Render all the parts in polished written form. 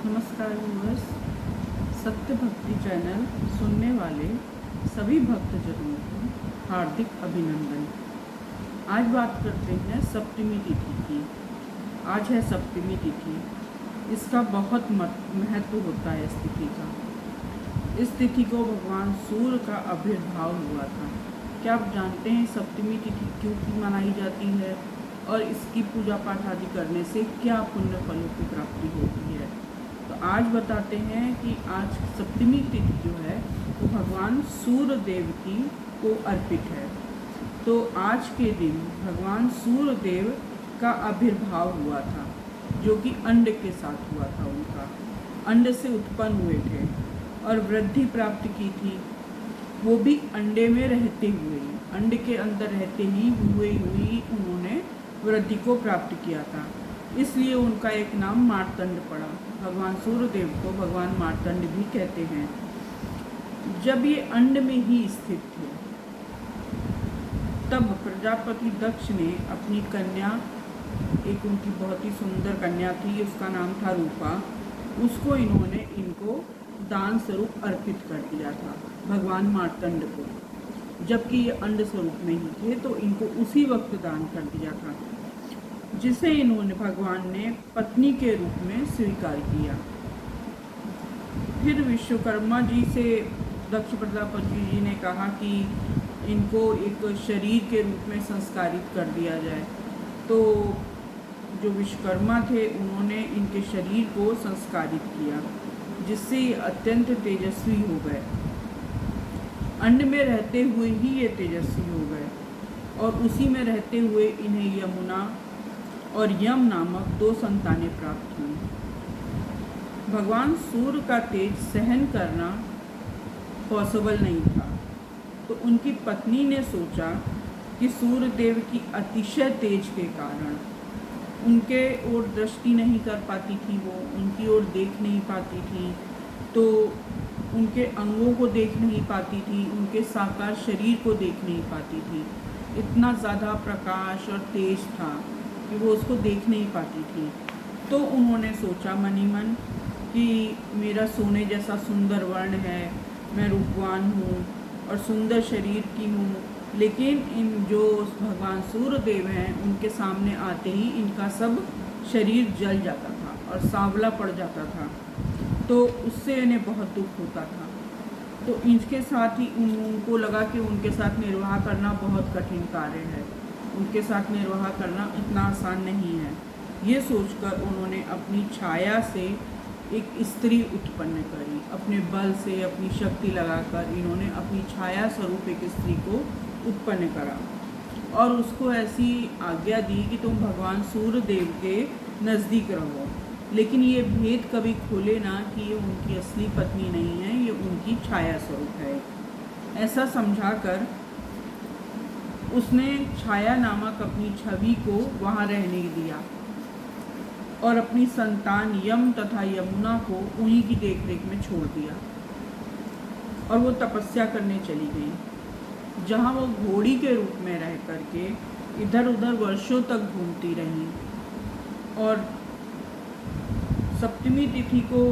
नमस्कार व्यूअर्स, सत्य भक्ति चैनल सुनने वाले सभी भक्तजनों को हार्दिक अभिनंदन। आज बात करते हैं सप्तमी तिथि की। आज है सप्तमी तिथि। इसका बहुत महत्व होता है इस तिथि का। इस तिथि को भगवान सूर्य का आविर्भाव हुआ था। क्या आप जानते हैं सप्तमी तिथि क्यों की मनाई जाती है और इसकी पूजा पाठ आदि करने से क्या पुण्य फलों की प्राप्ति होती है? तो आज बताते हैं कि आज सप्तमी तिथि जो है वो भगवान सूर्य देव की को अर्पित है। तो आज के दिन भगवान सूर्य देव का आविर्भाव हुआ था, जो कि अंड के साथ हुआ था। उनका अंड से उत्पन्न हुए थे और वृद्धि प्राप्त की थी, वो भी अंडे में रहते हुए ही, अंड के अंदर रहते ही हुई उन्होंने वृद्धि को प्राप्त किया था। इसलिए उनका एक नाम मार्तंड पड़ा। भगवान सूर्यदेव को भगवान मार्तंड भी कहते हैं। जब ये अंड में ही स्थित थे, तब प्रजापति दक्ष ने अपनी कन्या, एक उनकी बहुत ही सुंदर कन्या थी, उसका नाम था रूपा, उसको इनको दान स्वरूप अर्पित कर दिया था भगवान मार्तंड को। जबकि ये अंड स्वरूप में ही थे, तो इनको उसी वक्त दान कर दिया था, जिसे इन्होंने भगवान ने पत्नी के रूप में स्वीकार किया। फिर विश्वकर्मा जी से दक्ष प्रजापति जी ने कहा कि इनको एक शरीर के रूप में संस्कारित कर दिया जाए। तो जो विश्वकर्मा थे उन्होंने इनके शरीर को संस्कारित किया, जिससे ये अत्यंत तेजस्वी हो गए। अंड में रहते हुए ही ये तेजस्वी हो गए और उसी में रहते हुए इन्हें यमुना और यम नामक 2 संतानें प्राप्त हुई। भगवान सूर्य का तेज सहन करना पॉसिबल नहीं था, तो उनकी पत्नी ने सोचा कि सूर्य देव की अतिशय तेज के कारण उनके ओर दृष्टि नहीं कर पाती थी, वो उनकी ओर देख नहीं पाती थी, तो उनके अंगों को देख नहीं पाती थी, उनके साकार शरीर को देख नहीं पाती थी। इतना ज़्यादा प्रकाश और तेज था कि वो उसको देख नहीं पाती थी। तो उन्होंने सोचा मनी मन कि मेरा सोने जैसा सुंदर वर्ण है, मैं रूपवान हूँ और सुंदर शरीर की हूँ, लेकिन इन जो भगवान सूर्य देव हैं उनके सामने आते ही इनका सब शरीर जल जाता था और सांवला पड़ जाता था, तो उससे इन्हें बहुत दुख होता था। तो इनके साथ ही उनको लगा कि उनके साथ निर्वाह करना बहुत कठिन कार्य है, उनके साथ निर्वाह करना इतना आसान नहीं है। ये सोचकर उन्होंने अपनी छाया से एक स्त्री उत्पन्न करी। अपने बल से, अपनी शक्ति लगाकर इन्होंने अपनी छाया स्वरूप एक स्त्री को उत्पन्न करा और उसको ऐसी आज्ञा दी कि तुम भगवान सूर्य देव के नज़दीक रहो, लेकिन ये भेद कभी खोले ना कि ये उनकी असली पत्नी नहीं है, ये उनकी छाया स्वरूप है। ऐसा समझाकर उसने छाया नामक अपनी छवि को वहाँ रहने दिया और अपनी संतान यम तथा यमुना को उन्हीं की देखरेख में छोड़ दिया और वो तपस्या करने चली गई, जहाँ वो घोड़ी के रूप में रह करके इधर उधर वर्षों तक घूमती रहीं। और सप्तमी तिथि को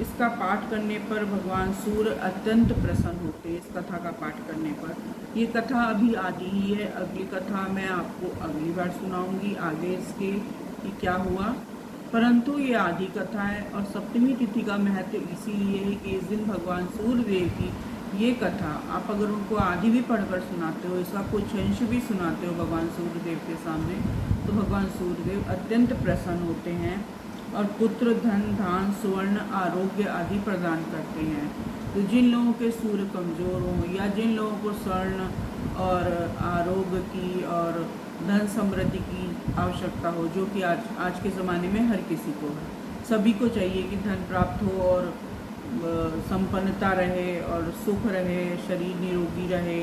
इसका पाठ करने पर भगवान सूर्य अत्यंत प्रसन्न होते हैं। इस कथा का पाठ करने पर, ये कथा अभी आधी ही है, अगली कथा मैं आपको अगली बार सुनाऊंगी आगे इसके कि क्या हुआ, परंतु ये आधी कथा है। और सप्तमी तिथि का महत्व इसीलिए है कि इस दिन भगवान सूर्यदेव की ये कथा आप अगर उनको आधी भी पढ़कर सुनाते हो, इसका कुछ अंश भी सुनाते हो भगवान सूर्यदेव के सामने, तो भगवान सूर्यदेव अत्यंत प्रसन्न होते हैं और पुत्र, धन, धान, स्वर्ण, आरोग्य आदि प्रदान करते हैं। तो जिन लोगों के सूर्य कमज़ोर हों या जिन लोगों को स्वर्ण और आरोग्य की और धन समृद्धि की आवश्यकता हो, जो कि आज के ज़माने में हर किसी को है, सभी को चाहिए कि धन प्राप्त हो और संपन्नता रहे और सुख रहे, शरीर निरोगी रहे,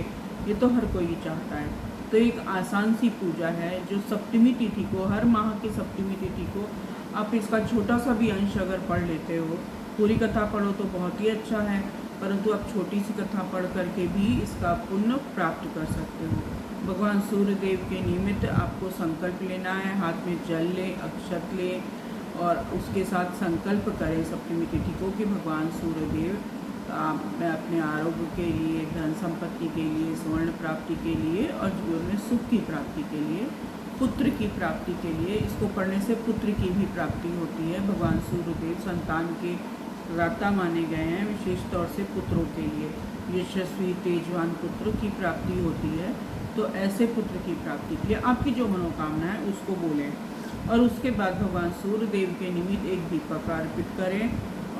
ये तो हर कोई चाहता है। तो एक आसान सी पूजा है जो सप्तमी तिथि को, हर माह की सप्तमी तिथि को आप इसका छोटा सा भी अंश अगर पढ़ लेते हो, पूरी कथा पढ़ो तो बहुत ही अच्छा है, परंतु आप छोटी सी कथा पढ़ करके भी इसका पुण्य प्राप्त कर सकते हो। भगवान सूर्य देव के निमित्त आपको संकल्प लेना है, हाथ में जल ले, अक्षत ले और उसके साथ संकल्प करें सप्तमी तिथि को कि भगवान सूर्यदेव मैं अपने आरोग्य के लिए, धन संपत्ति के लिए, स्वर्ण प्राप्ति के लिए और जीवन में सुख की प्राप्ति के लिए, पुत्र की प्राप्ति के लिए, इसको पढ़ने से पुत्र की भी प्राप्ति होती है। भगवान सूर्यदेव संतान के दाता माने गए हैं, विशेष तौर से पुत्रों के लिए यशस्वी तेजवान पुत्र की प्राप्ति होती है। तो ऐसे पुत्र की प्राप्ति के लिए आपकी जो मनोकामना है उसको बोलें और उसके बाद भगवान सूर्यदेव के निमित्त एक दीपक अर्पित करें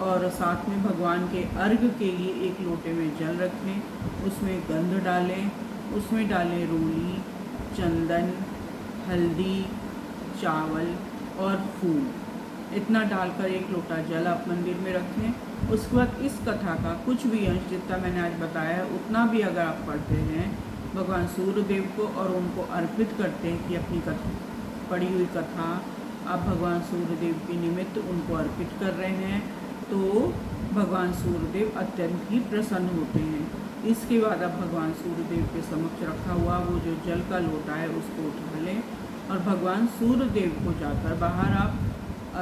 और साथ में भगवान के अर्घ के लिए एक लोटे में जल रखें, उसमें गंध डालें, उसमें डालें रोली, चंदन, हल्दी, चावल और फूल। इतना डालकर एक लोटा जल आप मंदिर में रखें। उसके बाद इस कथा का कुछ भी अंश जितना मैंने आज बताया है उतना भी अगर आप पढ़ते हैं भगवान सूर्यदेव को और उनको अर्पित करते हैं कि अपनी कथा पढ़ी हुई कथा आप भगवान सूर्यदेव के निमित्त उनको अर्पित कर रहे हैं, तो भगवान सूर्यदेव अत्यंत ही प्रसन्न होते हैं। इसके बाद आप भगवान सूर्यदेव के समक्ष रखा हुआ वो जो जल का लोटा है उसको उठा लें और भगवान सूर्यदेव को जाकर बाहर आप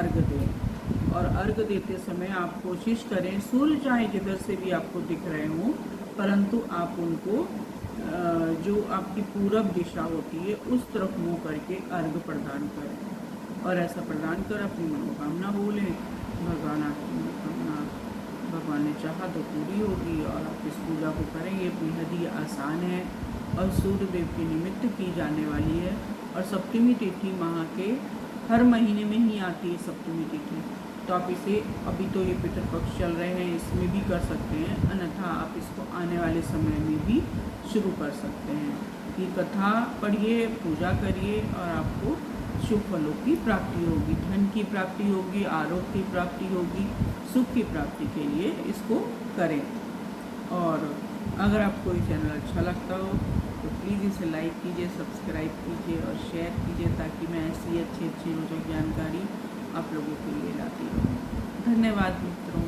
अर्घ दें। और अर्घ देते समय आप कोशिश करें, सूर्य चाहे जिधर से भी आपको दिख रहे हों, परंतु आप उनको जो आपकी पूरब दिशा होती है उस तरफ मुँह करके अर्घ प्रदान करें और ऐसा प्रदान कर अपनी मनोकामना बोलें। भगवान आपकी मनोकामना भगवान ने चाहा तो पूरी होगी और आप इस पूजा को करें। ये बेहद ही आसान है और सूर्यदेव के निमित्त की जाने वाली है और सप्तमी तिथि माह के हर महीने में ही आती है सप्तमी तिथि। तो आप इसे अभी तो ये पितृपक्ष चल रहे हैं इसमें भी कर सकते हैं, अन्यथा आप इसको आने वाले समय में भी शुरू कर सकते हैं। ये कथा पढ़िए, पूजा करिए और आपको शुभ फलों की प्राप्ति होगी, धन की प्राप्ति होगी, आरोग्य की प्राप्ति होगी, सुख की प्राप्ति के लिए इसको करें। और अगर आपको ये चैनल अच्छा लगता हो तो प्लीज़ इसे लाइक कीजिए, सब्सक्राइब कीजिए और शेयर कीजिए ताकि मैं ऐसी अच्छी रोचक जानकारी आप लोगों के लिए लाती रहूँ। धन्यवाद मित्रों।